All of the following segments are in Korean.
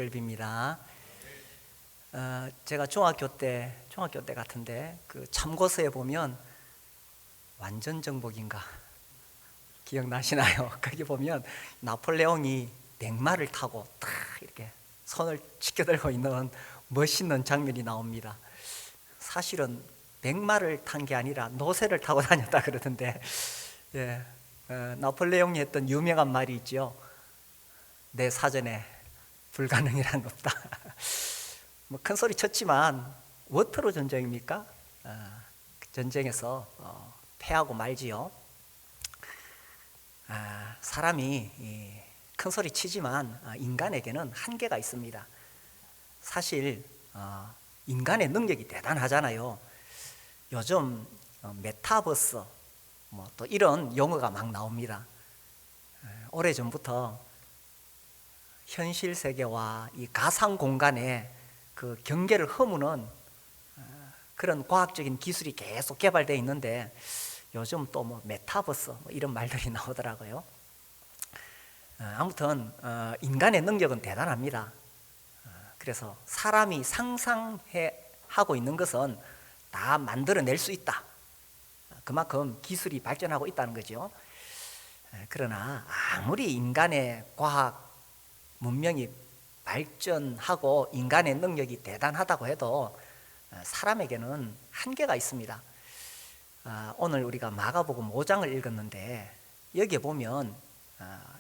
주를 빕니다. 제가 중학교 때 같은데 그 참고서에 보면 완전 정복인가 기억나시나요? 거기 보면 나폴레옹이 백마를 타고 딱 이렇게 손을 치켜들고 있는 멋있는 장면이 나옵니다. 사실은 백마를 탄 게 아니라 노새를 타고 다녔다 그러던데, 나폴레옹이 했던 유명한 말이 있죠. 내 사전에 불가능이란 없다. 뭐 큰 소리 쳤지만 워터로 전쟁입니까? 전쟁에서 패하고 말지요. 사람이 큰 소리 치지만 인간에게는 한계가 있습니다. 사실 인간의 능력이 대단하잖아요. 요즘 메타버스 뭐 또 이런 용어가 막 나옵니다. 오래전부터 현실 세계와 이 가상 공간의 그 경계를 허무는 그런 과학적인 기술이 계속 개발되어 있는데, 요즘 또 뭐 메타버스 뭐 이런 말들이 나오더라고요. 아무튼 인간의 능력은 대단합니다. 그래서 사람이 상상하고 있는 것은 다 만들어낼 수 있다. 그만큼 기술이 발전하고 있다는 거죠. 그러나 아무리 인간의 과학 문명이 발전하고 인간의 능력이 대단하다고 해도 사람에게는 한계가 있습니다. 오늘 우리가 마가복음 5장을 읽었는데 여기에 보면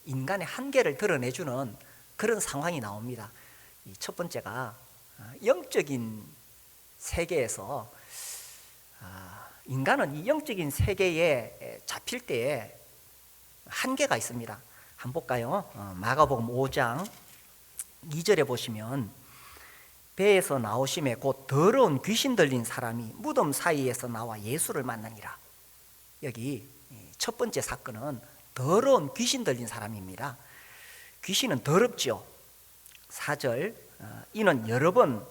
인간의 한계를 드러내주는 그런 상황이 나옵니다. 첫 번째가 영적인 세계에서 인간은 이 영적인 세계에 잡힐 때에 한계가 있습니다. 한번 볼까요? 마가복음 5장 2절에 보시면, 배에서 나오심에 곧 더러운 귀신 들린 사람이 무덤 사이에서 나와 예수를 만나니라. 여기 첫 번째 사건은 더러운 귀신 들린 사람입니다. 귀신은 더럽죠. 4절, 이는 여러 번,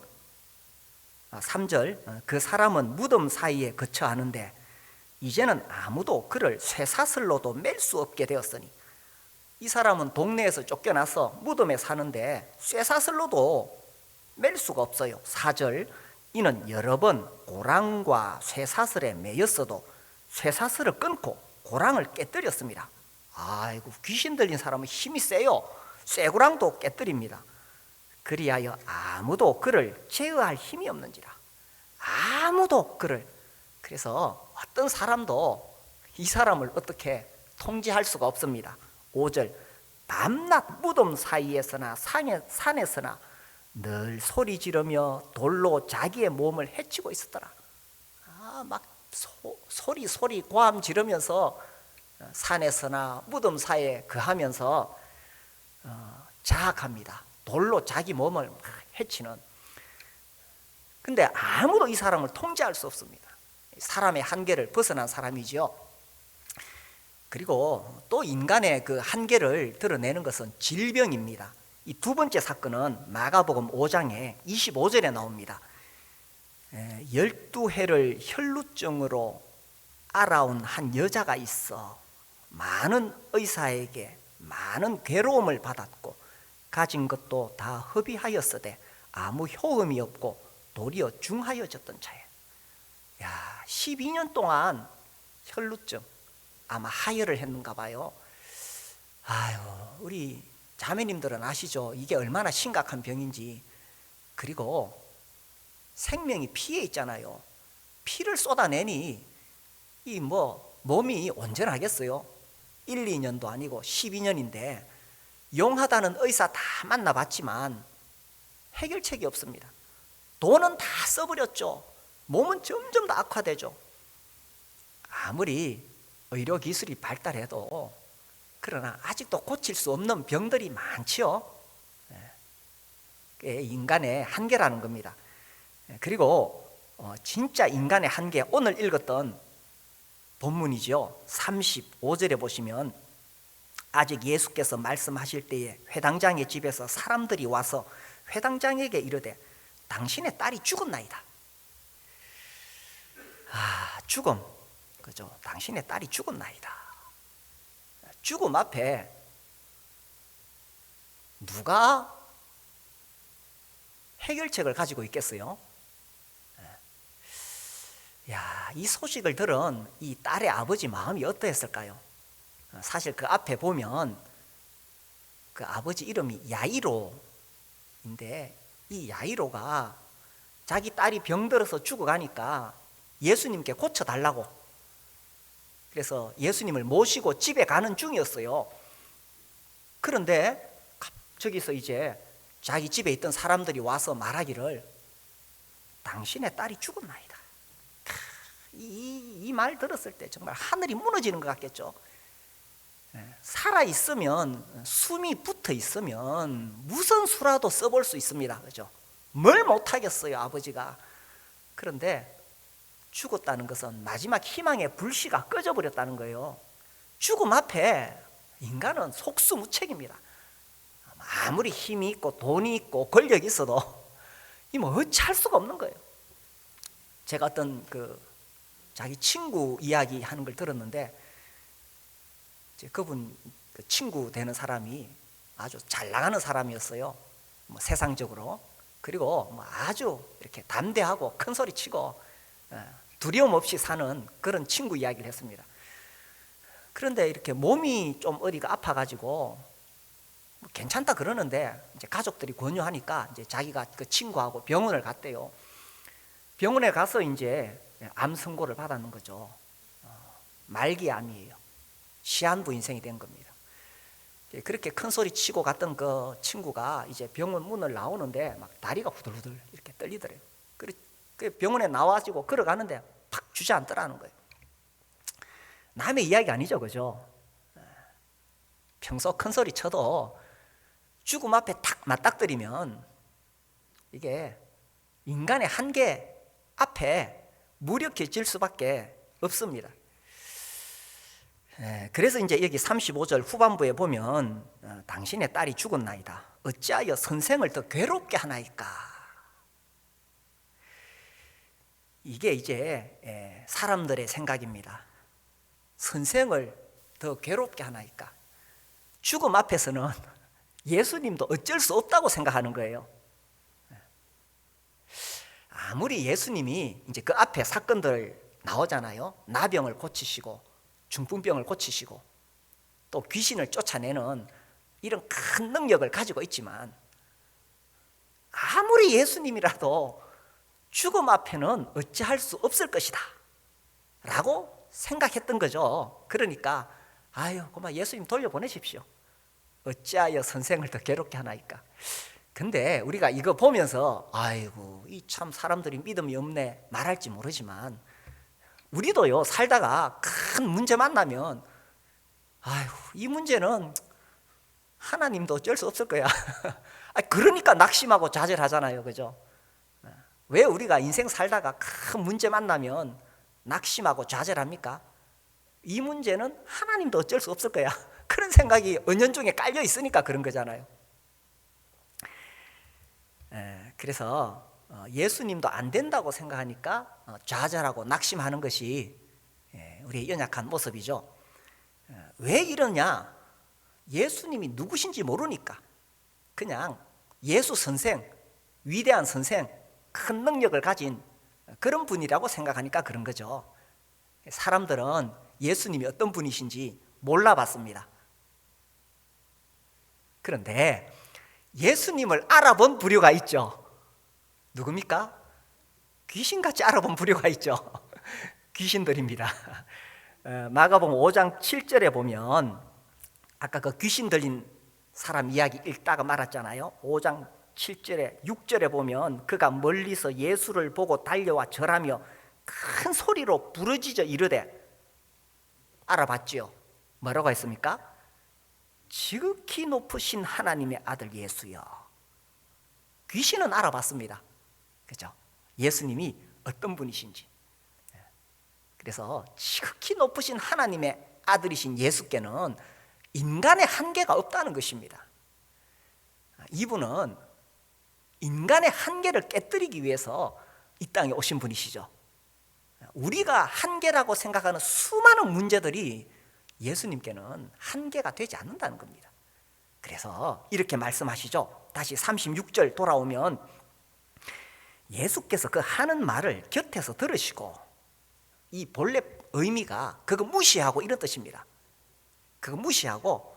3절, 그 사람은 무덤 사이에 거처 하는데 이제는 아무도 그를 쇠사슬로도 맬 수 없게 되었으니, 이 사람은 동네에서 쫓겨나서 무덤에 사는데 쇠사슬로도 맬 수가 없어요. 4절, 이는 여러 번 고랑과 쇠사슬에 매였어도 쇠사슬을 끊고 고랑을 깨뜨렸습니다. 아이고, 귀신 들린 사람은 힘이 세요. 쇠고랑도 깨뜨립니다. 그리하여 아무도 그를 제어할 힘이 없는지라. 아무도 그를, 그래서 어떤 사람도 이 사람을 어떻게 통제할 수가 없습니다. 5절, 밤낮 무덤 사이에서나 산에서나 늘 소리 지르며 돌로 자기의 몸을 해치고 있었더라. 막 소리 고함 지르면서 산에서나 무덤 사이에 거하면서 자학합니다. 돌로 자기 몸을 해치는. 근데 아무도 이 사람을 통제할 수 없습니다. 사람의 한계를 벗어난 사람이죠. 그리고 또 인간의 그 한계를 드러내는 것은 질병입니다. 이 두 번째 사건은 마가복음 5장에 25절에 나옵니다. 12해를 혈루증으로 알아온 한 여자가 있어 많은 의사에게 많은 괴로움을 받았고 가진 것도 다 허비하였으되 아무 효험이 없고 도리어 중하여졌던 자예요. 12년 동안 혈루증, 아마 하혈을 했는가 봐요. 아유, 우리 자매님들은 아시죠? 이게 얼마나 심각한 병인지. 그리고 생명이 피에 있잖아요. 피를 쏟아내니 이 몸이 온전하겠어요? 1, 2년도 아니고 12년인데 용하다는 의사 다 만나봤지만 해결책이 없습니다. 돈은 다 써버렸죠. 몸은 점점 더 악화되죠. 아무리 의료기술이 발달해도 그러나 아직도 고칠 수 없는 병들이 많지요. 그게 인간의 한계라는 겁니다. 그리고 진짜 인간의 한계, 오늘 읽었던 본문이죠. 35절에 보시면, 아직 예수께서 말씀하실 때에 회당장의 집에서 사람들이 와서 회당장에게 이르되 당신의 딸이 죽었나이다. 죽음, 그죠? 당신의 딸이 죽었나이다. 죽음 앞에 누가 해결책을 가지고 있겠어요? 야, 이 소식을 들은 이 딸의 아버지 마음이 어떠했을까요? 사실 그 앞에 보면 그 아버지 이름이 야이로인데, 이 야이로가 자기 딸이 병들어서 죽어가니까 예수님께 고쳐달라고, 그래서 예수님을 모시고 집에 가는 중이었어요. 그런데 저기서 이제 자기 집에 있던 사람들이 와서 말하기를 당신의 딸이 죽었나이다. 이 말 들었을 때 정말 하늘이 무너지는 것 같겠죠. 살아있으면, 숨이 붙어 있으면 무슨 수라도 써볼 수 있습니다. 그죠? 뭘 못하겠어요, 아버지가. 그런데 죽었다는 것은 마지막 희망의 불씨가 꺼져버렸다는 거예요. 죽음 앞에 인간은 속수무책입니다. 아무리 힘이 있고 돈이 있고 권력이 있어도 이 뭐 어찌할 수가 없는 거예요. 제가 어떤 자기 친구 이야기 하는 걸 들었는데, 그분 친구 되는 사람이 아주 잘 나가는 사람이었어요. 뭐 세상적으로. 그리고 뭐 아주 이렇게 담대하고 큰 소리 치고 두려움 없이 사는 그런 친구 이야기를 했습니다. 그런데 이렇게 몸이 좀 어디가 아파가지고 뭐 괜찮다 그러는데, 이제 가족들이 권유하니까 이제 자기가 그 친구하고 병원을 갔대요. 병원에 가서 이제 암 선고를 받았는 거죠. 말기암이에요. 시한부 인생이 된 겁니다. 그렇게 큰 소리 치고 갔던 그 친구가 이제 병원 문을 나오는데 막 다리가 후들후들 이렇게 떨리더래요. 그 병원에 나와가지고 걸어가는데 팍 주저앉더라는 거예요. 남의 이야기 아니죠, 그죠? 평소 큰 소리 쳐도 죽음 앞에 탁 맞닥뜨리면 이게 인간의 한계 앞에 무력해질 수밖에 없습니다. 그래서 이제 여기 35절 후반부에 보면 당신의 딸이 죽었나이다. 어찌하여 선생을 더 괴롭게 하나이까. 이게 이제 사람들의 생각입니다. 선생을 더 괴롭게 하나이까. 죽음 앞에서는 예수님도 어쩔 수 없다고 생각하는 거예요. 아무리 예수님이 이제 그 앞에 사건들 나오잖아요. 나병을 고치시고 중풍병을 고치시고 또 귀신을 쫓아내는 이런 큰 능력을 가지고 있지만, 아무리 예수님이라도 죽음 앞에는 어찌할 수 없을 것이다 라고 생각했던 거죠. 그러니까 아유, 그만 예수님 돌려보내십시오. 어찌하여 선생을 더 괴롭게 하나이까. 근데 우리가 이거 보면서 아이고, 이 참 사람들이 믿음이 없네 말할지 모르지만, 우리도요 살다가 큰 문제 만나면 아이고, 이 문제는 하나님도 어쩔 수 없을 거야. 그러니까 낙심하고 좌절하잖아요, 그죠? 왜 우리가 인생 살다가 큰 문제 만나면 낙심하고 좌절합니까? 이 문제는 하나님도 어쩔 수 없을 거야. 그런 생각이 은연중에 깔려 있으니까 그런 거잖아요. 그래서 예수님도 안 된다고 생각하니까 좌절하고 낙심하는 것이 우리의 연약한 모습이죠. 왜 이러냐? 예수님이 누구신지 모르니까 그냥 예수 선생, 위대한 선생, 큰 능력을 가진 그런 분이라고 생각하니까 그런 거죠. 사람들은 예수님이 어떤 분이신지 몰라봤습니다. 그런데 예수님을 알아본 부류가 있죠. 누굽니까? 귀신같이 알아본 부류가 있죠. 귀신들입니다. 마가복음 5장 7절에 보면 아까 그 귀신 들린 사람 이야기 읽다가 말았잖아요. 5장 7절에 6절에 보면 그가 멀리서 예수를 보고 달려와 절하며 큰 소리로 부르짖어 이르되, 알아봤지요. 뭐라고 했습니까? 지극히 높으신 하나님의 아들 예수여. 귀신은 알아봤습니다. 그죠? 예수님이 어떤 분이신지. 그래서 지극히 높으신 하나님의 아들이신 예수께는 인간의 한계가 없다는 것입니다. 이분은 인간의 한계를 깨뜨리기 위해서 이 땅에 오신 분이시죠. 우리가 한계라고 생각하는 수많은 문제들이 예수님께는 한계가 되지 않는다는 겁니다. 그래서 이렇게 말씀하시죠. 다시 36절 돌아오면 예수께서 그 하는 말을 곁에서 들으시고 이 본래 의미가 그거 무시하고 이런 뜻입니다. 그거 무시하고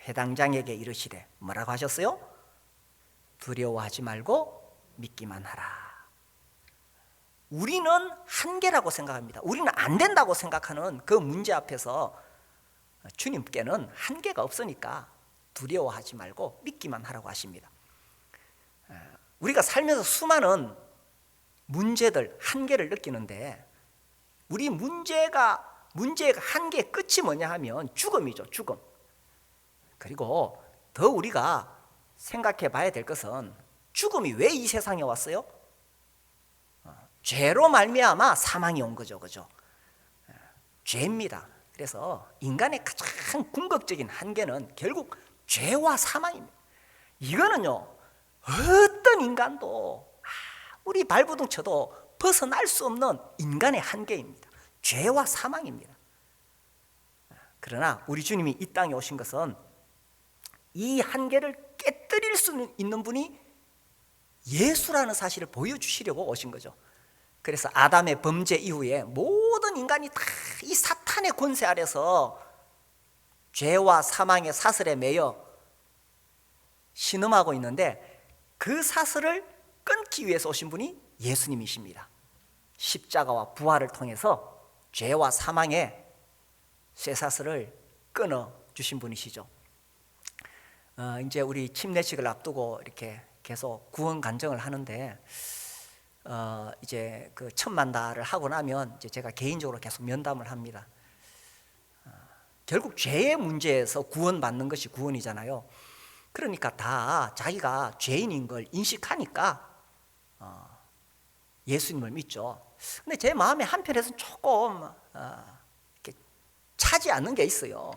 회당장에게 이르시되 뭐라고 하셨어요? 두려워하지 말고 믿기만 하라. 우리는 한계라고 생각합니다. 우리는 안 된다고 생각하는 그 문제 앞에서 주님께는 한계가 없으니까 두려워하지 말고 믿기만 하라고 하십니다. 우리가 살면서 수많은 문제들, 한계를 느끼는데 우리 문제의 한계의 끝이 뭐냐 하면 죽음이죠. 죽음. 그리고 더 우리가 생각해 봐야 될 것은 죽음이 왜 이 세상에 왔어요? 죄로 말미암아 사망이 온 거죠. 그죠? 죄입니다. 그래서 인간의 가장 궁극적인 한계는 결국 죄와 사망입니다. 이거는요, 어떤 인간도 우리 발버둥 쳐도 벗어날 수 없는 인간의 한계입니다. 죄와 사망입니다. 그러나 우리 주님이 이 땅에 오신 것은 이 한계를 깨뜨릴 수 있는 분이 예수라는 사실을 보여주시려고 오신 거죠. 그래서 아담의 범죄 이후에 모든 인간이 다 이 사탄의 권세 아래서 죄와 사망의 사슬에 매여 신음하고 있는데 그 사슬을 끊기 위해서 오신 분이 예수님이십니다. 십자가와 부활을 통해서 죄와 사망의 쇠사슬을 끊어 주신 분이시죠. 이제 우리 침례식을 앞두고 이렇게 계속 구원 간증을 하는데 이제 그 천만다를 하고 나면 이제 제가 개인적으로 계속 면담을 합니다. 결국 죄의 문제에서 구원받는 것이 구원이잖아요. 그러니까 다 자기가 죄인인 걸 인식하니까 예수님을 믿죠. 근데 제 마음에 한편에서는 조금 이렇게 차지 않는 게 있어요.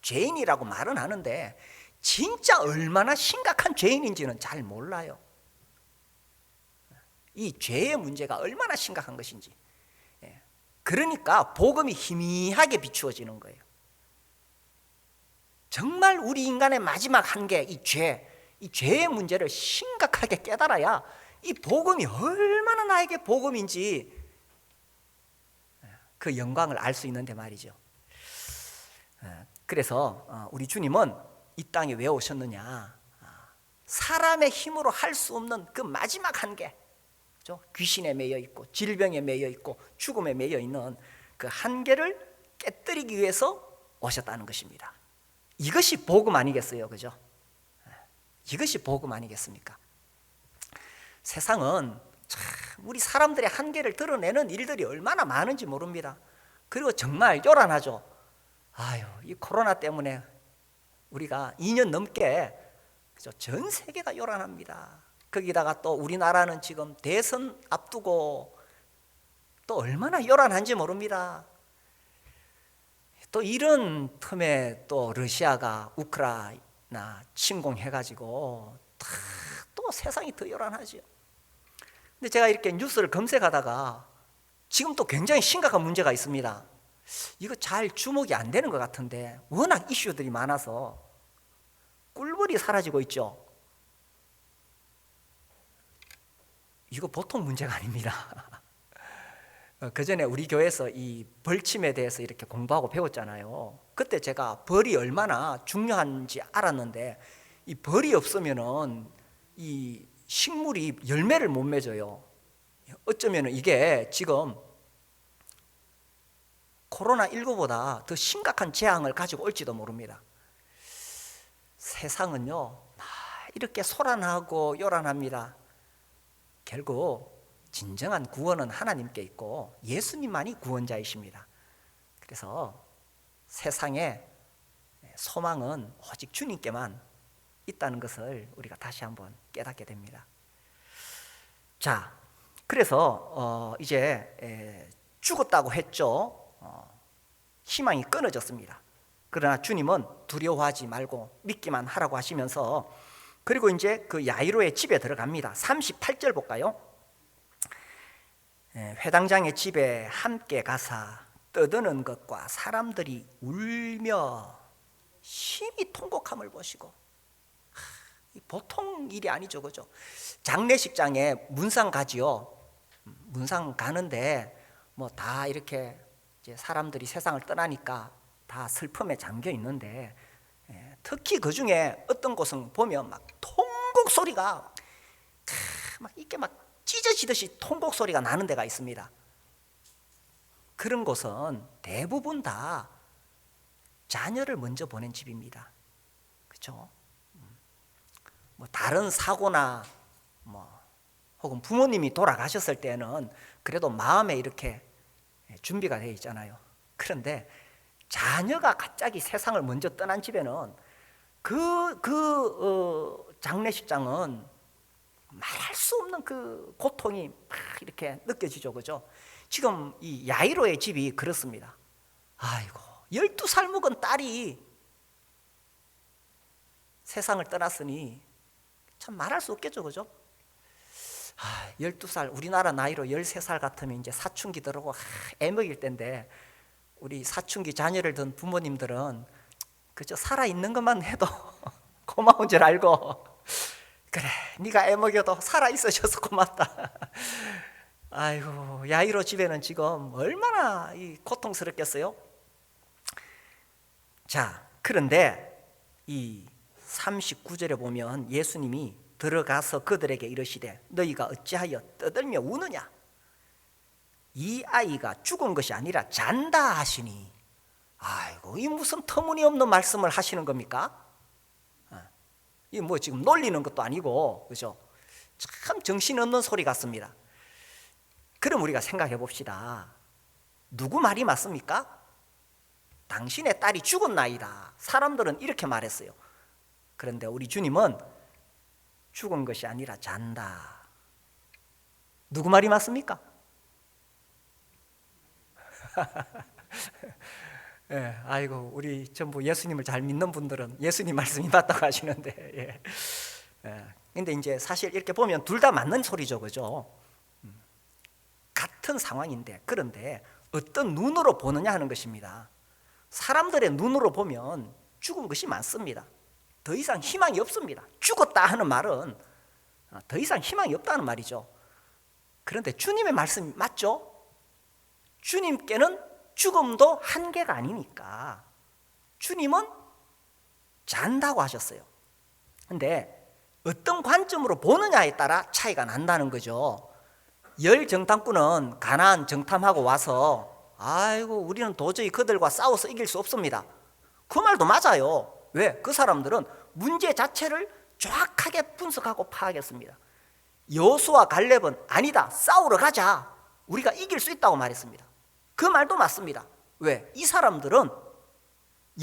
죄인이라고 말은 하는데 진짜 얼마나 심각한 죄인인지는 잘 몰라요. 이 죄의 문제가 얼마나 심각한 것인지. 그러니까 복음이 희미하게 비추어지는 거예요. 정말 우리 인간의 마지막 한계, 이 죄의 문제를 심각하게 깨달아야 이 복음이 얼마나 나에게 복음인지 그 영광을 알 수 있는데 말이죠. 그래서 우리 주님은 이 땅에 왜 오셨느냐? 사람의 힘으로 할 수 없는 그 마지막 한계, 귀신에 매여 있고 질병에 매여 있고 죽음에 매여 있는 그 한계를 깨뜨리기 위해서 오셨다는 것입니다. 이것이 복음 아니겠어요? 그죠? 이것이 복음 아니겠습니까? 세상은 참 우리 사람들의 한계를 드러내는 일들이 얼마나 많은지 모릅니다. 그리고 정말 요란하죠. 이 코로나 때문에 우리가 2년 넘게 전 세계가 요란합니다. 거기다가 또 우리나라는 지금 대선 앞두고 또 얼마나 요란한지 모릅니다. 또 이런 틈에 또 러시아가 우크라이나 침공해가지고 또 세상이 더 요란하죠. 근데 제가 이렇게 뉴스를 검색하다가 지금 또 굉장히 심각한 문제가 있습니다. 이거 잘 주목이 안 되는 것 같은데 워낙 이슈들이 많아서 꿀벌이 사라지고 있죠. 이거 보통 문제가 아닙니다. 그 전에 우리 교회에서 이 벌침에 대해서 이렇게 공부하고 배웠잖아요. 그때 제가 벌이 얼마나 중요한지 알았는데 이 벌이 없으면은 이 식물이 열매를 못 맺어요. 어쩌면 이게 지금 코로나19보다 더 심각한 재앙을 가지고 올지도 모릅니다. 세상은요, 이렇게 소란하고 요란합니다. 결국 진정한 구원은 하나님께 있고 예수님만이 구원자이십니다. 그래서 세상에 소망은 오직 주님께만 있다는 것을 우리가 다시 한번 깨닫게 됩니다. 자, 그래서 이제 죽었다고 했죠. 희망이 끊어졌습니다. 그러나 주님은 두려워하지 말고 믿기만 하라고 하시면서 그리고 이제 그 야이로의 집에 들어갑니다. 38절 볼까요? 회당장의 집에 함께 가사 떠드는 것과 사람들이 울며 심히 통곡함을 보시고 보통 일이 아니죠, 그죠? 장례식장에 문상 가지요. 문상 가는데 뭐 다 이렇게 이제 사람들이 세상을 떠나니까 다 슬픔에 잠겨 있는데, 특히 그 중에 어떤 곳은 보면 막 통곡 소리가 막 이렇게 막 찢어지듯이 통곡 소리가 나는 데가 있습니다. 그런 곳은 대부분 다 자녀를 먼저 보낸 집입니다. 그렇죠? 뭐 다른 사고나 뭐 혹은 부모님이 돌아가셨을 때는 그래도 마음에 이렇게 준비가 되어 있잖아요. 그런데 자녀가 갑자기 세상을 먼저 떠난 집에는 장례식장은 말할 수 없는 그 고통이 막 이렇게 느껴지죠, 그죠? 지금 이 야이로의 집이 그렇습니다. 아이고, 12살 먹은 딸이 세상을 떠났으니 참 말할 수 없겠죠, 그죠? 12살, 우리나라 나이로 13살 같으면 이제 사춘기 들어오고 애먹일 때인데, 우리 사춘기 자녀를 둔 부모님들은 그저 살아있는 것만 해도 고마운 줄 알고, 그래, 네가 애먹여도 살아있어줘서 고맙다. 아이고, 야이로 집에는 지금 얼마나 고통스럽겠어요? 자, 그런데 이 39절에 보면 예수님이 들어가서 그들에게 이르시되 너희가 어찌하여 떠들며 우느냐? 이 아이가 죽은 것이 아니라 잔다 하시니. 아이고, 이 무슨 터무니없는 말씀을 하시는 겁니까? 이 뭐 지금 놀리는 것도 아니고, 그죠? 참 정신없는 소리 같습니다. 그럼 우리가 생각해 봅시다. 누구 말이 맞습니까? 당신의 딸이 죽었나이다. 사람들은 이렇게 말했어요. 그런데 우리 주님은 죽은 것이 아니라 잔다. 누구 말이 맞습니까? 예, 아이고, 우리 전부 예수님을 잘 믿는 분들은 예수님 말씀이 맞다고 하시는데, 예. 근데 이제 사실 이렇게 보면 둘 다 맞는 소리죠, 그죠? 같은 상황인데, 그런데 어떤 눈으로 보느냐 하는 것입니다. 사람들의 눈으로 보면 죽은 것이 많습니다. 더 이상 희망이 없습니다. 죽었다 하는 말은 더 이상 희망이 없다는 말이죠. 그런데 주님의 말씀이 맞죠? 주님께는 죽음도 한계가 아니니까 주님은 잔다고 하셨어요. 그런데 어떤 관점으로 보느냐에 따라 차이가 난다는 거죠. 열 정탐꾼은 가나안 정탐하고 와서 아이고, 우리는 도저히 그들과 싸워서 이길 수 없습니다. 그 말도 맞아요. 왜? 그 사람들은 문제 자체를 정확하게 분석하고 파악했습니다. 여호수아 갈렙은 아니다, 싸우러 가자, 우리가 이길 수 있다고 말했습니다. 그 말도 맞습니다. 왜? 이 사람들은,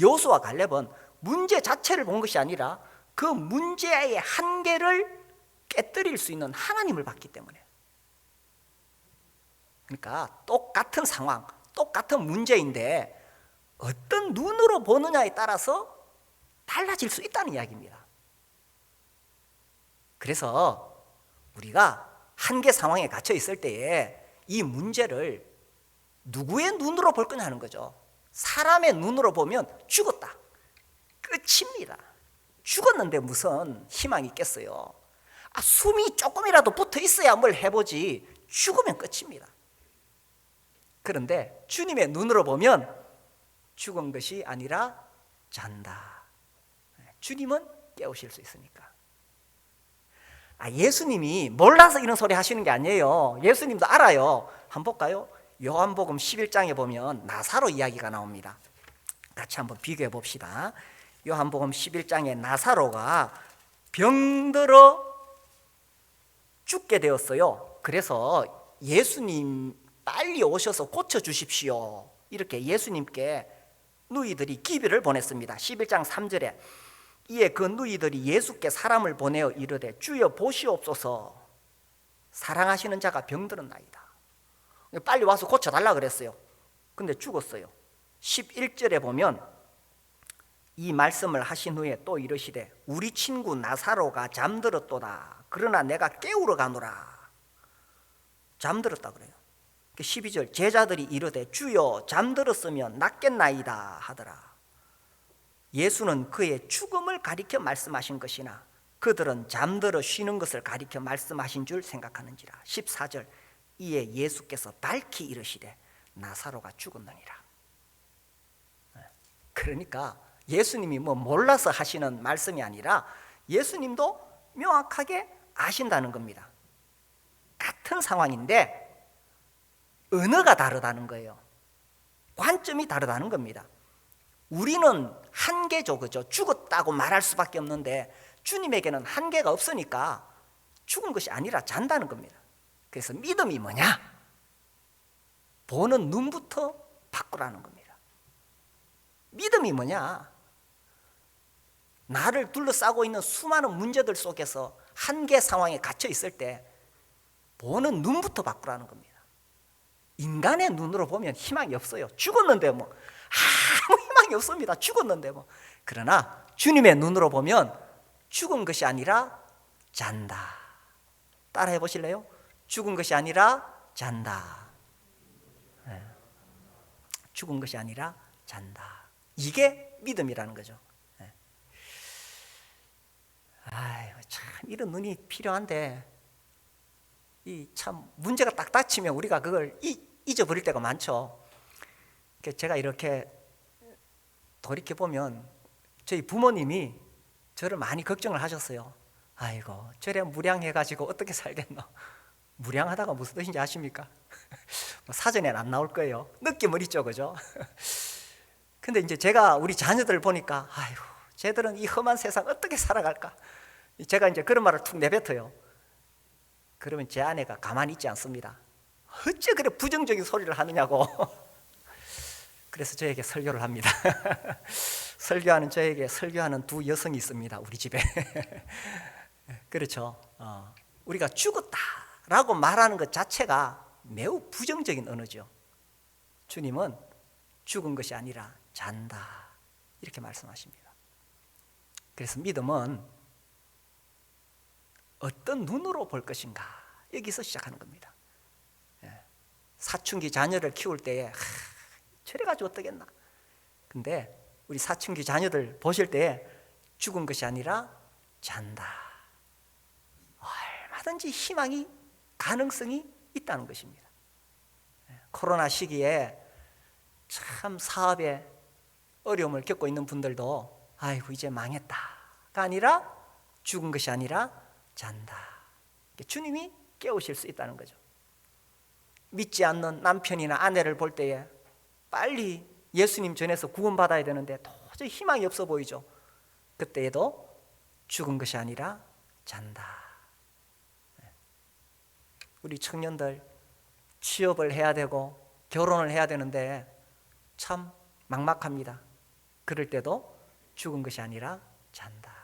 여호수아 갈렙은 문제 자체를 본 것이 아니라 그 문제의 한계를 깨뜨릴 수 있는 하나님을 봤기 때문에. 그러니까 똑같은 상황, 똑같은 문제인데 어떤 눈으로 보느냐에 따라서 달라질 수 있다는 이야기입니다. 그래서 우리가 한계 상황에 갇혀 있을 때에 이 문제를 누구의 눈으로 볼 거냐 하는 거죠. 사람의 눈으로 보면 죽었다, 끝입니다. 죽었는데 무슨 희망이 있겠어요? 숨이 조금이라도 붙어 있어야 뭘 해보지, 죽으면 끝입니다. 그런데 주님의 눈으로 보면 죽은 것이 아니라 잔다. 주님은 깨우실 수 있으니까. 예수님이 몰라서 이런 소리 하시는 게 아니에요. 예수님도 알아요. 한번 볼까요? 요한복음 11장에 보면 나사로 이야기가 나옵니다. 같이 한번 비교해 봅시다. 요한복음 11장에 나사로가 병들어 죽게 되었어요. 그래서 예수님 빨리 오셔서 고쳐주십시오, 이렇게 예수님께 누이들이 기비를 보냈습니다. 11장 3절에 이에 그 누이들이 예수께 사람을 보내어 이르되 주여 보시옵소서, 사랑하시는 자가 병들었나이다. 빨리 와서 고쳐달라 그랬어요. 근데 죽었어요. 11절에 보면 이 말씀을 하신 후에 또 이르시되 우리 친구 나사로가 잠들었도다. 그러나 내가 깨우러 가노라. 잠들었다 그래요. 12절 제자들이 이르되 주여 잠들었으면 낫겠나이다 하더라. 예수는 그의 죽음을 가리켜 말씀하신 것이나 그들은 잠들어 쉬는 것을 가리켜 말씀하신 줄 생각하는지라. 14절, 이에 예수께서 밝히 이르시되 나사로가 죽었느니라. 그러니까 예수님이 뭐 몰라서 하시는 말씀이 아니라 예수님도 명확하게 아신다는 겁니다. 같은 상황인데 언어가 다르다는 거예요. 관점이 다르다는 겁니다. 우리는 한계죠, 그죠? 죽었다고 말할 수밖에 없는데 주님에게는 한계가 없으니까 죽은 것이 아니라 잔다는 겁니다. 그래서 믿음이 뭐냐? 보는 눈부터 바꾸라는 겁니다. 믿음이 뭐냐? 나를 둘러싸고 있는 수많은 문제들 속에서 한계 상황에 갇혀 있을 때 보는 눈부터 바꾸라는 겁니다. 인간의 눈으로 보면 희망이 없어요. 죽었는데 뭐 아무 희망이 없습니다. 죽었는데 뭐. 그러나 주님의 눈으로 보면 죽은 것이 아니라 잔다. 따라해 보실래요? 죽은 것이 아니라 잔다. 죽은 것이 아니라 잔다. 이게 믿음이라는 거죠. 아이고, 참 이런 눈이 필요한데 이 참 문제가 딱 닥치면 우리가 그걸 잊어버릴 때가 많죠. 제가 이렇게 돌이켜 보면 저희 부모님이 저를 많이 걱정을 하셨어요. 아이고, 저래 무량해가지고 어떻게 살겠노? 무량하다가 무슨 뜻인지 아십니까? 사전에는 안 나올 거예요. 느낌은 있죠, 그죠? 근데 이제 제가 우리 자녀들을 보니까 아이고, 쟤들은 이 험한 세상 어떻게 살아갈까? 제가 이제 그런 말을 툭 내뱉어요. 그러면 제 아내가 가만히 있지 않습니다. 어째 그래 부정적인 소리를 하느냐고. 그래서 저에게 설교를 합니다. 설교하는 저에게 설교하는 두 여성이 있습니다, 우리 집에. 그렇죠. 우리가 죽었다라고 말하는 것 자체가 매우 부정적인 언어죠. 주님은 죽은 것이 아니라 잔다 이렇게 말씀하십니다. 그래서 믿음은 어떤 눈으로 볼 것인가, 여기서 시작하는 겁니다. 사춘기 자녀를 키울 때에 저래가지고 어떠겠나. 근데 우리 사춘기 자녀들 보실 때에 죽은 것이 아니라 잔다. 얼마든지 희망이, 가능성이 있다는 것입니다. 코로나 시기에 참 사업에 어려움을 겪고 있는 분들도 아이고 이제 망했다가 아니라 죽은 것이 아니라 잔다. 주님이 깨우실 수 있다는 거죠. 믿지 않는 남편이나 아내를 볼 때에 빨리 예수님 전에서 구원받아야 되는데 도저히 희망이 없어 보이죠. 그때에도 죽은 것이 아니라 잔다. 우리 청년들 취업을 해야 되고 결혼을 해야 되는데 참 막막합니다. 그럴 때도 죽은 것이 아니라 잔다.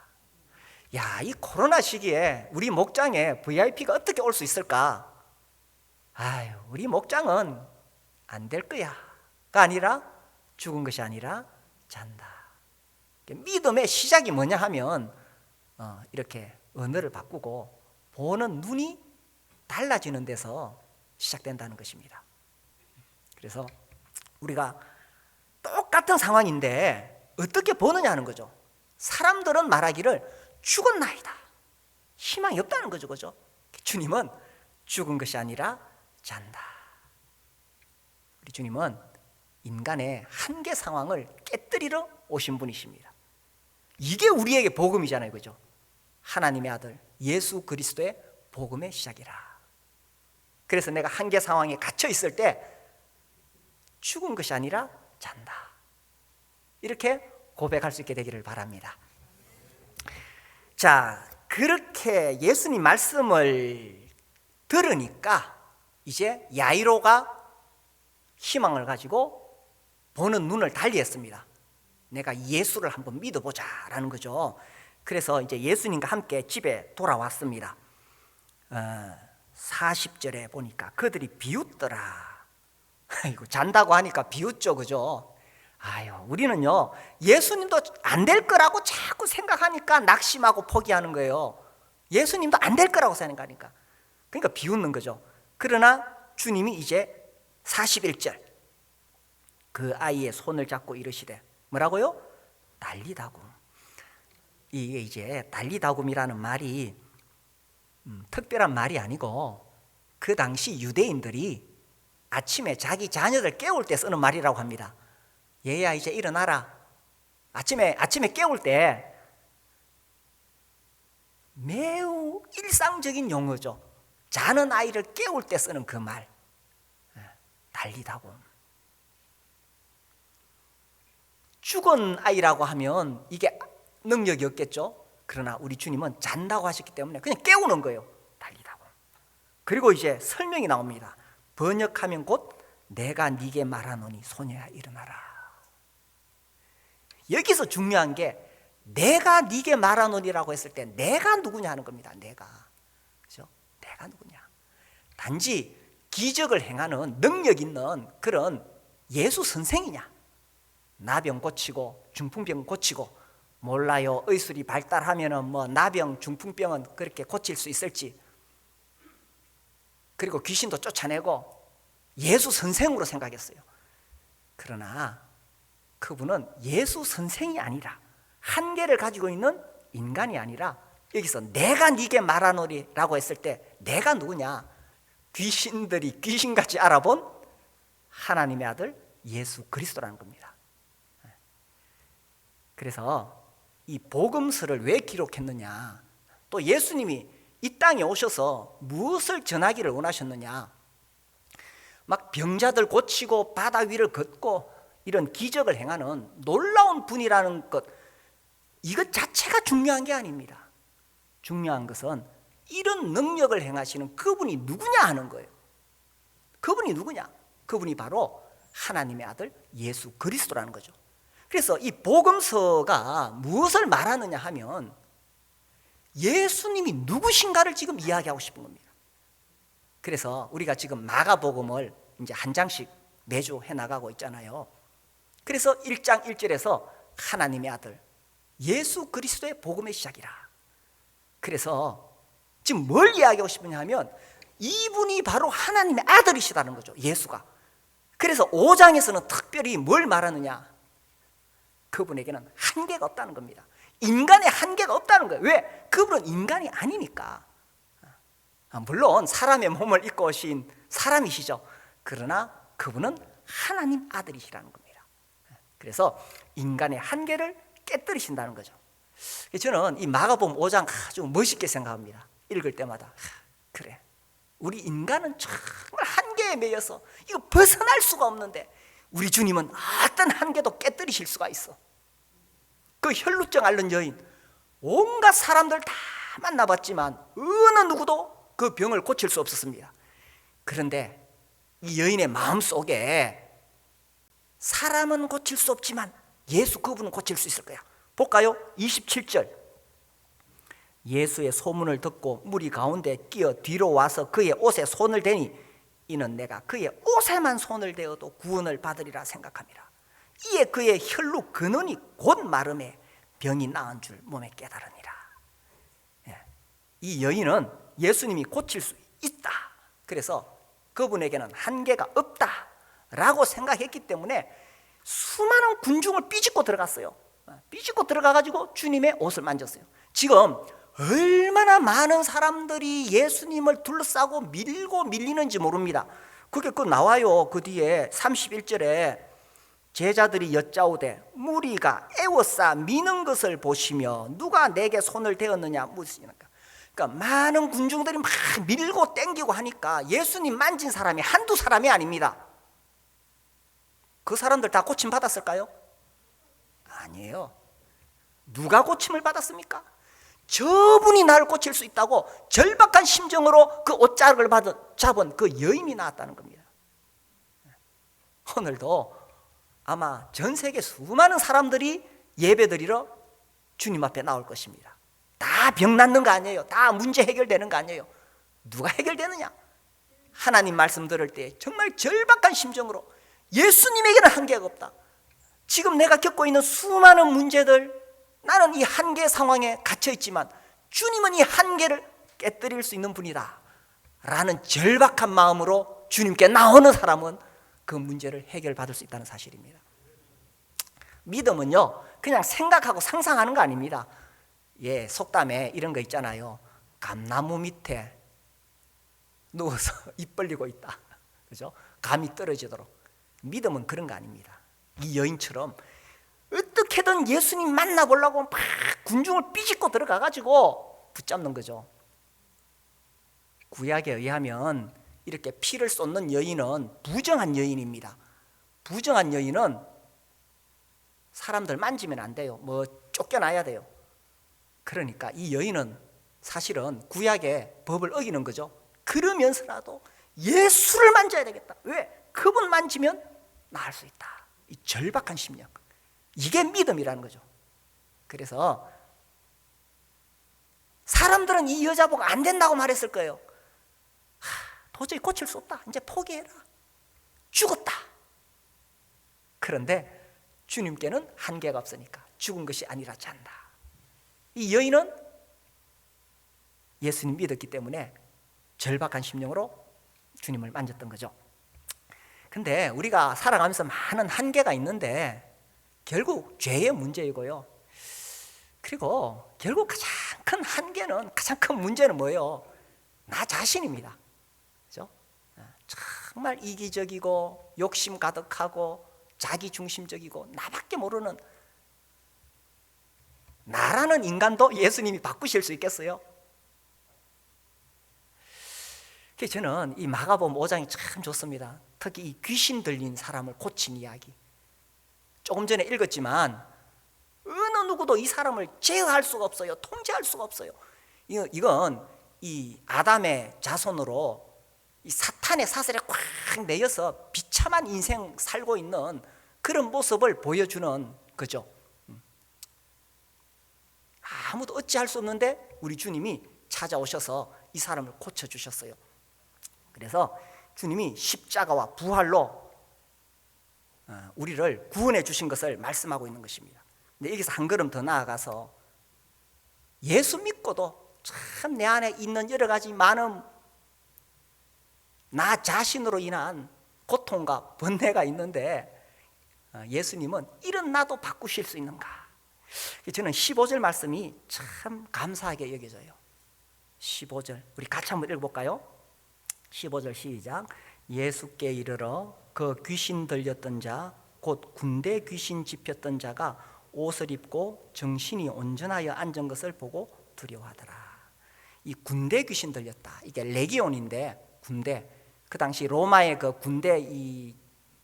야, 이 코로나 시기에 우리 목장에 VIP가 어떻게 올 수 있을까? 아유, 우리 목장은 안 될 거야가 아니라 죽은 것이 아니라 잔다. 믿음의 시작이 뭐냐 하면 이렇게 언어를 바꾸고 보는 눈이 달라지는 데서 시작된다는 것입니다. 그래서 우리가 똑같은 상황인데 어떻게 보느냐 하는 거죠. 사람들은 말하기를 죽었나이다, 희망이 없다는 거죠, 그죠? 주님은 죽은 것이 아니라 잔다. 우리 주님은 인간의 한계 상황을 깨뜨리러 오신 분이십니다. 이게 우리에게 복음이잖아요, 그죠? 하나님의 아들 예수 그리스도의 복음의 시작이라. 그래서 내가 한계 상황에 갇혀 있을 때 죽은 것이 아니라 잔다, 이렇게 고백할 수 있게 되기를 바랍니다. 자, 그렇게 예수님 말씀을 들으니까 이제 야이로가 희망을 가지고 보는 눈을 달리했습니다. 내가 예수를 한번 믿어보자라는 거죠. 그래서 이제 예수님과 함께 집에 돌아왔습니다. 40절에 보니까 그들이 비웃더라. 이거 잔다고 하니까 비웃죠, 그죠? 아유, 우리는요 예수님도 안 될 거라고 자꾸 생각하니까 낙심하고 포기하는 거예요. 예수님도 안 될 거라고 생각하니까. 그러니까 비웃는 거죠. 그러나 주님이 이제 41절 그 아이의 손을 잡고 이르시되 뭐라고요? 난리다고. 이게 이제 달리다굼이라는 말이 특별한 말이 아니고 그 당시 유대인들이 아침에 자기 자녀들 깨울 때 쓰는 말이라고 합니다. 얘야 이제 일어나라. 아침에 깨울 때 매우 일상적인 용어죠. 자는 아이를 깨울 때 쓰는 그 말. 달리다굼. 죽은 아이라고 하면 이게 능력이 없겠죠. 그러나 우리 주님은 잔다고 하셨기 때문에 그냥 깨우는 거예요. 달리다굼. 그리고 이제 설명이 나옵니다. 번역하면 곧 내가 네게 말하노니 소녀야 일어나라. 여기서 중요한 게 내가 네게 말하노니라고 했을 때 내가 누구냐 하는 겁니다. 내가. 그렇죠? 내가 누구냐. 단지 기적을 행하는 능력 있는 그런 예수 선생이냐. 나병 고치고 중풍병 고치고, 몰라요. 의술이 발달하면은 뭐 나병 중풍병은 그렇게 고칠 수 있을지. 그리고 귀신도 쫓아내고 예수 선생으로 생각했어요. 그러나 그분은 예수 선생이 아니라, 한계를 가지고 있는 인간이 아니라, 여기서 내가 네게 말하노리라고 했을 때 내가 누구냐? 귀신들이 귀신같이 알아본 하나님의 아들 예수 그리스도라는 겁니다. 그래서 이 복음서를 왜 기록했느냐, 또 예수님이 이 땅에 오셔서 무엇을 전하기를 원하셨느냐, 막 병자들 고치고 바다 위를 걷고 이런 기적을 행하는 놀라운 분이라는 것, 이것 자체가 중요한 게 아닙니다. 중요한 것은 이런 능력을 행하시는 그분이 누구냐 하는 거예요. 그분이 누구냐? 그분이 바로 하나님의 아들 예수 그리스도라는 거죠. 그래서 이 복음서가 무엇을 말하느냐 하면 예수님이 누구신가를 지금 이야기하고 싶은 겁니다. 그래서 우리가 지금 마가복음을 이제 한 장씩 매주 해나가고 있잖아요. 그래서 1장 1절에서 하나님의 아들 예수 그리스도의 복음의 시작이라. 그래서 지금 뭘 이야기하고 싶으냐 하면 이분이 바로 하나님의 아들이시다는 거죠. 예수가. 그래서 5장에서는 특별히 뭘 말하느냐, 그분에게는 한계가 없다는 겁니다. 인간의 한계가 없다는 거예요. 왜? 그분은 인간이 아니니까. 물론 사람의 몸을 입고 오신 사람이시죠. 그러나 그분은 하나님 아들이시라는 겁니다. 그래서 인간의 한계를 깨뜨리신다는 거죠. 저는 이 마가복음 5장 아주 멋있게 생각합니다. 읽을 때마다 그래, 우리 인간은 정말 한계에 매여서 이거 벗어날 수가 없는데 우리 주님은 어떤 한계도 깨뜨리실 수가 있어. 그 혈루증 앓는 여인, 온갖 사람들 다 만나봤지만 어느 누구도 그 병을 고칠 수 없었습니다. 그런데 이 여인의 마음속에 사람은 고칠 수 없지만 예수 그분은 고칠 수 있을 거야. 볼까요? 27절. 예수의 소문을 듣고 무리 가운데 끼어 뒤로 와서 그의 옷에 손을 대니 이는 내가 그의 옷에만 손을 대어도 구원을 받으리라 생각함이라. 이에 그의 혈루 근원이 곧 마름에 병이 나은 줄 몸에 깨달으니라. 이 여인은 예수님이 고칠 수 있다, 그래서 그분에게는 한계가 없다라고 생각했기 때문에 수많은 군중을 삐집고 들어갔어요. 삐집고 들어가가지고 주님의 옷을 만졌어요. 지금 얼마나 많은 사람들이 예수님을 둘러싸고 밀고 밀리는지 모릅니다. 그게 나와요. 그 뒤에 31절에 제자들이 여짜오되 무리가 애워싸 미는 것을 보시며 누가 내게 손을 대었느냐 묻으시니까, 그러니까 많은 군중들이 막 밀고 땡기고 하니까 예수님 만진 사람이 한두 사람이 아닙니다. 그 사람들 다 고침 받았을까요? 아니에요. 누가 고침을 받았습니까? 저분이 나를 고칠 수 있다고 절박한 심정으로 그 옷자락을 잡은 그 여인이 나왔다는 겁니다. 오늘도 아마 전 세계 수많은 사람들이 예배드리러 주님 앞에 나올 것입니다. 다 병 낫는 거 아니에요. 다 문제 해결되는 거 아니에요. 누가 해결되느냐? 하나님 말씀 들을 때 정말 절박한 심정으로 예수님에게는 한계가 없다. 지금 내가 겪고 있는 수많은 문제들, 나는 이 한계 상황에 갇혀 있지만 주님은 이 한계를 깨뜨릴 수 있는 분이다 라는 절박한 마음으로 주님께 나오는 사람은 그 문제를 해결받을 수 있다는 사실입니다. 믿음은요, 그냥 생각하고 상상하는 거 아닙니다. 예, 속담에 이런 거 있잖아요. 감나무 밑에 누워서 입 벌리고 있다. 그죠? 감이 떨어지도록. 믿음은 그런 거 아닙니다. 이 여인처럼 어떻게든 예수님 만나보려고 막 군중을 삐짓고 들어가가지고 붙잡는 거죠. 구약에 의하면 이렇게 피를 쏟는 여인은 부정한 여인입니다. 부정한 여인은 사람들 만지면 안 돼요. 뭐 쫓겨나야 돼요. 그러니까 이 여인은 사실은 구약의 법을 어기는 거죠. 그러면서라도 예수를 만져야 되겠다. 왜? 그분 만지면 나을 수 있다. 이 절박한 심령, 이게 믿음이라는 거죠. 그래서 사람들은 이 여자 보고 안 된다고 말했을 거예요. 도저히 고칠 수 없다. 이제 포기해라. 죽었다. 그런데 주님께는 한계가 없으니까 죽은 것이 아니라지 않다. 이 여인은 예수님 믿었기 때문에 절박한 심령으로 주님을 만졌던 거죠. 근데 우리가 살아가면서 많은 한계가 있는데 결국 죄의 문제이고요. 그리고 결국 가장 큰 한계는, 가장 큰 문제는 뭐예요? 나 자신입니다. 그죠? 정말 이기적이고 욕심 가득하고 자기중심적이고 나밖에 모르는 나라는 인간도 예수님이 바꾸실 수 있겠어요? 그래서 저는 이 마가복음 5장이 참 좋습니다. 특히 이 귀신 들린 사람을 고친 이야기. 조금 전에 읽었지만 어느 누구도 이 사람을 제어할 수가 없어요. 통제할 수가 없어요. 이건 이 아담의 자손으로 이 사탄의 사슬에 꽉 매여서 비참한 인생 살고 있는 그런 모습을 보여주는 거죠. 아무도 어찌할 수 없는데 우리 주님이 찾아오셔서 이 사람을 고쳐주셨어요. 그래서 주님이 십자가와 부활로 우리를 구원해 주신 것을 말씀하고 있는 것입니다. 근데 여기서 한 걸음 더 나아가서 예수 믿고도 참 내 안에 있는 여러 가지 많은 나 자신으로 인한 고통과 번뇌가 있는데 예수님은 이런 나도 바꾸실 수 있는가? 저는 15절 말씀이 참 감사하게 여겨져요. 15절 우리 같이 한번 읽어볼까요? 15절 시작. 예수께 이르러 그 귀신 들렸던 자 곧 군대 귀신 집혔던 자가 옷을 입고 정신이 온전하여 앉은 것을 보고 두려워하더라. 이 군대 귀신 들렸다. 이게 레기온인데 군대. 그 당시 로마의 그 군대 이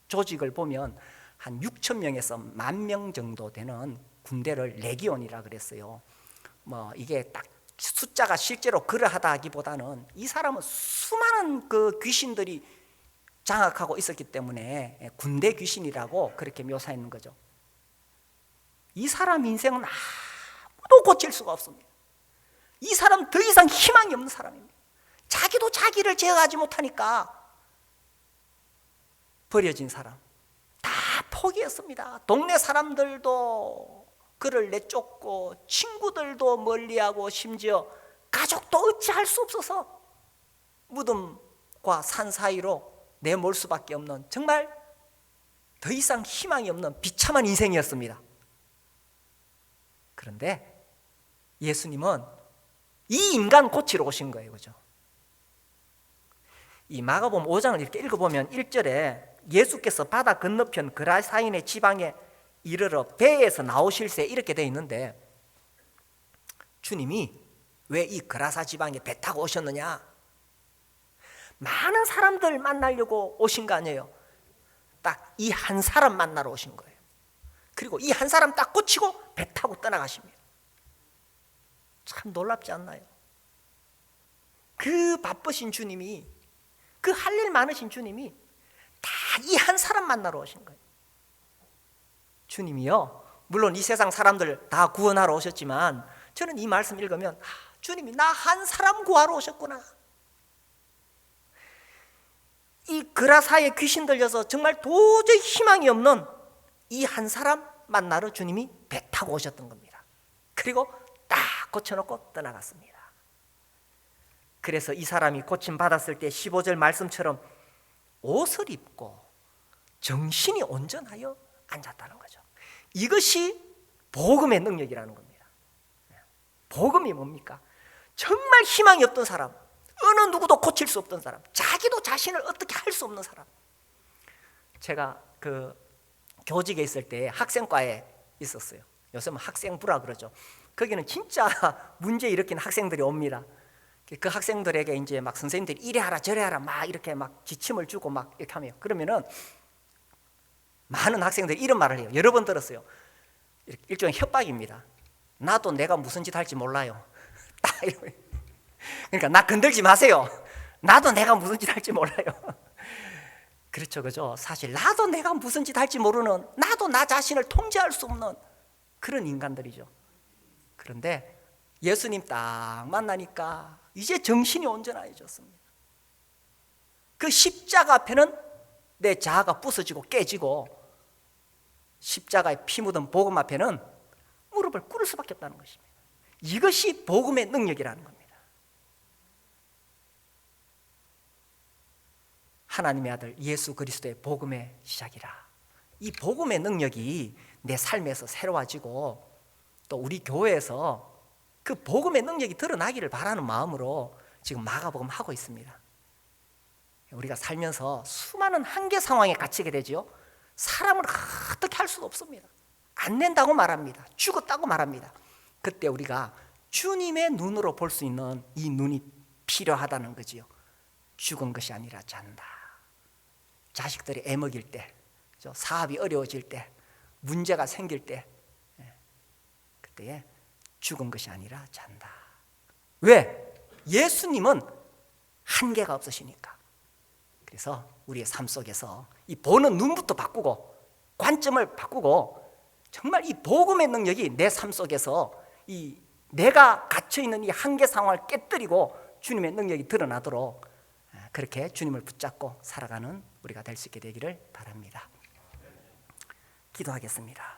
조직을 보면 한 6천 명에서 10,000명 정도 되는 군대를 레기온이라 그랬어요. 뭐 이게 딱 숫자가 실제로 그러하다기보다는 이 사람은 수많은 그 귀신들이 장악하고 있었기 때문에 군대 귀신이라고 그렇게 묘사했는 거죠. 이 사람 인생은 아무도 고칠 수가 없습니다. 이 사람 더 이상 희망이 없는 사람입니다. 자기도 자기를 제어하지 못하니까 버려진 사람, 다 포기했습니다. 동네 사람들도 그를 내쫓고 친구들도 멀리하고 심지어 가족도 어찌할 수 없어서 무덤과 산 사이로 내몰 수밖에 없는 정말 더 이상 희망이 없는 비참한 인생이었습니다. 그런데 예수님은 이 인간 고치러 오신 거예요. 그죠? 이 마가복음 5장을 이렇게 읽어보면 1절에 예수께서 바다 건너편 그라사인의 지방에 이르러 배에서 나오실새 이렇게 되어 있는데 주님이 왜 이 그라사 지방에 배 타고 오셨느냐? 많은 사람들 만나려고 오신 거 아니에요. 딱 이 한 사람 만나러 오신 거예요. 그리고 이 한 사람 딱 고치고 배 타고 떠나가십니다. 참 놀랍지 않나요? 그 바쁘신 주님이, 그 할 일 많으신 주님이 다 이 한 사람 만나러 오신 거예요. 주님이요, 물론 이 세상 사람들 다 구원하러 오셨지만 저는 이 말씀 읽으면 주님이 나 한 사람 구하러 오셨구나. 이 그라사에 귀신 들려서 정말 도저히 희망이 없는 이 한 사람 만나러 주님이 배 타고 오셨던 겁니다. 그리고 딱 고쳐놓고 떠나갔습니다. 그래서 이 사람이 고침받았을 때 15절 말씀처럼 옷을 입고 정신이 온전하여 앉았다는 거죠. 이것이 복음의 능력이라는 겁니다. 복음이 뭡니까? 정말 희망이 없던 사람, 어느 누구도 고칠 수 없던 사람, 자기도 자신을 어떻게 할 수 없는 사람. 제가 그 교직에 있을 때 학생과에 있었어요. 요즘은 학생부라 그러죠. 거기는 진짜 문제 일으키는 학생들이 옵니다. 그 학생들에게 이제 막 선생님들이 이래 하라 저래 하라 막 이렇게 막 지침을 주고 막 이렇게 하며, 그러면은 많은 학생들이 이런 말을 해요. 여러 번 들었어요. 일종의 협박입니다. 나도 내가 무슨 짓 할지 몰라요. 딱 이러면. 그러니까 나 건들지 마세요. 나도 내가 무슨 짓 할지 몰라요. 그렇죠, 그죠? 사실 나도 내가 무슨 짓 할지 모르는, 나도 나 자신을 통제할 수 없는 그런 인간들이죠. 그런데 예수님 딱 만나니까 이제 정신이 온전해졌습니다. 그 십자가 앞에는 내 자아가 부서지고 깨지고, 십자가에 피 묻은 복음 앞에는 무릎을 꿇을 수밖에 없다는 것입니다. 이것이 복음의 능력이라는 겁니다. 하나님의 아들 예수 그리스도의 복음의 시작이라. 이 복음의 능력이 내 삶에서 새로워지고, 또 우리 교회에서 그 복음의 능력이 드러나기를 바라는 마음으로 지금 마가복음 하고 있습니다. 우리가 살면서 수많은 한계 상황에 갇히게 되죠. 사람을 어떻게 할 수도 없습니다. 안 된다고 말합니다. 죽었다고 말합니다. 그때 우리가 주님의 눈으로 볼 수 있는 이 눈이 필요하다는 거지요. 죽은 것이 아니라 잔다. 자식들이 애먹일 때, 사업이 어려워질 때, 문제가 생길 때, 그때에 죽은 것이 아니라 잔다. 왜? 예수님은 한계가 없으시니까. 그래서 우리의 삶 속에서 이 보는 눈부터 바꾸고, 관점을 바꾸고, 정말 이 복음의 능력이 내 삶 속에서 이 내가 갇혀있는 이 한계 상황을 깨뜨리고 주님의 능력이 드러나도록 그렇게 주님을 붙잡고 살아가는 우리가 될 수 있게 되기를 바랍니다. 기도하겠습니다.